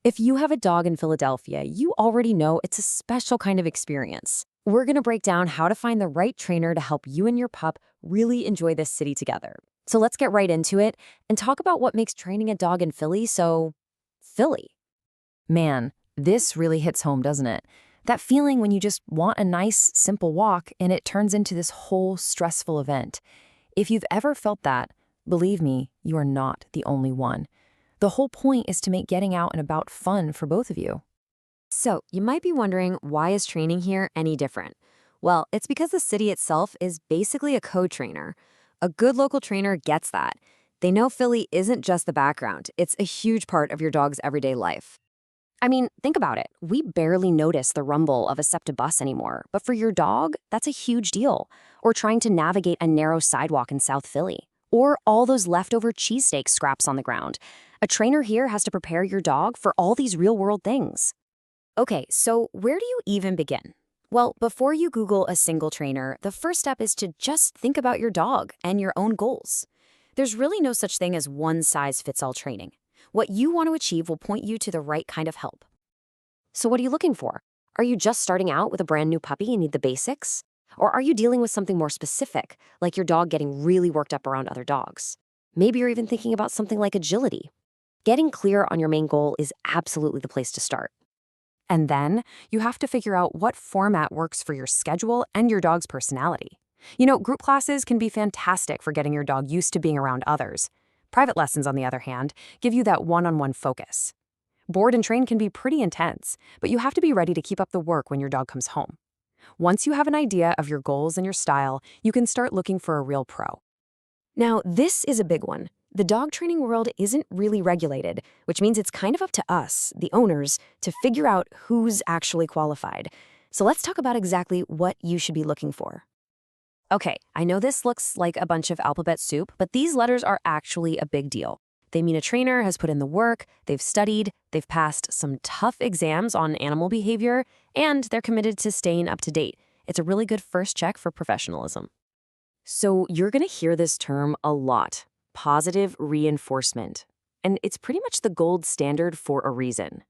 If you have a dog in Philadelphia, you already know it's a special kind of experience. We're going to break down how to find the right trainer to help you and your pup really enjoy this city together. So let's get right into it and talk about what makes training a dog in Philly so Philly. Man, this really hits home, doesn't it? That feeling when you just want a nice, simple walk and it turns into this whole stressful event. If you've ever felt that, believe me, you are not the only one. The whole point is to make getting out and about fun for both of you. So, you might be wondering, why is training here any different? Well, it's because the city itself is basically a co-trainer. A good local trainer gets that. They know Philly isn't just the background, it's a huge part of your dog's everyday life. I mean, think about it. We barely notice the rumble of a SEPTA bus anymore, but for your dog, that's a huge deal. Or trying to navigate a narrow sidewalk in South Philly. Or all those leftover cheesesteak scraps on the ground. A trainer here has to prepare your dog for all these real-world things. Okay, so where do you even begin? Well, before you Google a single trainer, the first step is to just think about your dog and your own goals. There's really no such thing as one-size-fits-all training. What you want to achieve will point you to the right kind of help. So what are you looking for? Are you just starting out with a brand new puppy and need the basics? Or are you dealing with something more specific, like your dog getting really worked up around other dogs? Maybe you're even thinking about something like agility. Getting clear on your main goal is absolutely the place to start. And then you have to figure out what format works for your schedule and your dog's personality. You know, group classes can be fantastic for getting your dog used to being around others. Private lessons, on the other hand, give you that one-on-one focus. Board and train can be pretty intense, but you have to be ready to keep up the work when your dog comes home. Once you have an idea of your goals and your style, you can start looking for a real pro. Now, this is a big one. The dog training world isn't really regulated, which means it's kind of up to us, the owners, to figure out who's actually qualified. So let's talk about exactly what you should be looking for. Okay, I know this looks like a bunch of alphabet soup, but these letters are actually a big deal. They mean a trainer has put in the work, they've studied, they've passed some tough exams on animal behavior, and they're committed to staying up to date. It's a really good first check for professionalism. So you're going to hear this term a lot, positive reinforcement. And it's pretty much the gold standard for a reason.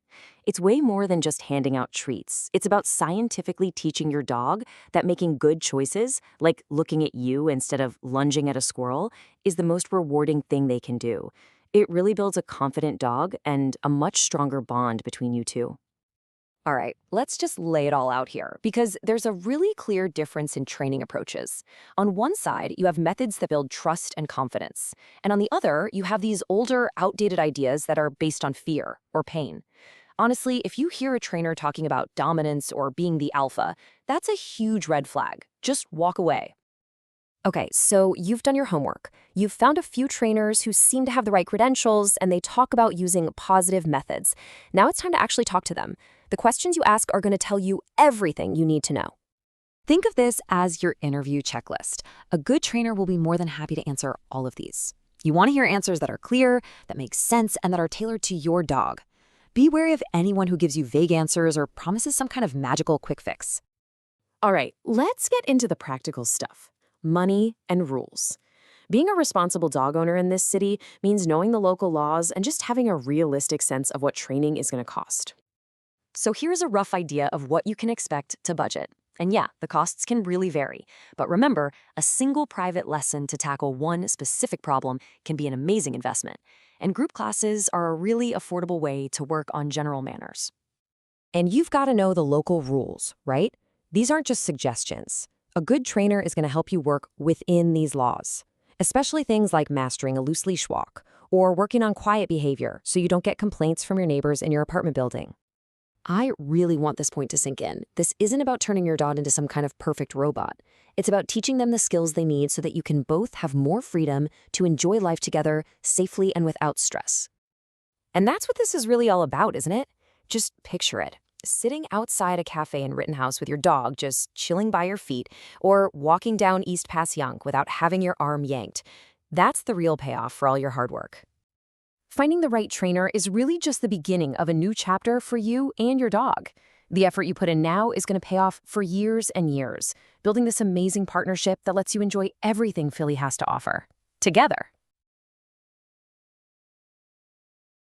It's way more than just handing out treats. It's about scientifically teaching your dog that making good choices, like looking at you instead of lunging at a squirrel, is the most rewarding thing they can do. It really builds a confident dog and a much stronger bond between you two. All right, let's just lay it all out here, because there's a really clear difference in training approaches. On one side, you have methods that build trust and confidence. And on the other, you have these older, outdated ideas that are based on fear or pain. Honestly, if you hear a trainer talking about dominance or being the alpha, that's a huge red flag. Just walk away. Okay, so you've done your homework. You've found a few trainers who seem to have the right credentials, and they talk about using positive methods. Now it's time to actually talk to them. The questions you ask are going to tell you everything you need to know. Think of this as your interview checklist. A good trainer will be more than happy to answer all of these. You want to hear answers that are clear, that make sense, and that are tailored to your dog. Be wary of anyone who gives you vague answers or promises some kind of magical quick fix. All right, let's get into the practical stuff. Money and rules. Being a responsible dog owner in this city means knowing the local laws and just having a realistic sense of what training is going to cost. So here's a rough idea of what you can expect to budget. And yeah, the costs can really vary. But remember, a single private lesson to tackle one specific problem can be an amazing investment. And group classes are a really affordable way to work on general manners. And you've got to know the local rules, right? These aren't just suggestions. A good trainer is going to help you work within these laws, especially things like mastering a loose leash walk or working on quiet behavior so you don't get complaints from your neighbors in your apartment building. I really want this point to sink in. This isn't about turning your dog into some kind of perfect robot. It's about teaching them the skills they need so that you can both have more freedom to enjoy life together safely and without stress. And that's what this is really all about, isn't it? Just picture it. Sitting outside a cafe in Rittenhouse with your dog just chilling by your feet, or walking down East Passyunk without having your arm yanked. That's the real payoff for all your hard work. Finding the right trainer is really just the beginning of a new chapter for you and your dog. The effort you put in now is going to pay off for years and years, building this amazing partnership that lets you enjoy everything Philly has to offer, together.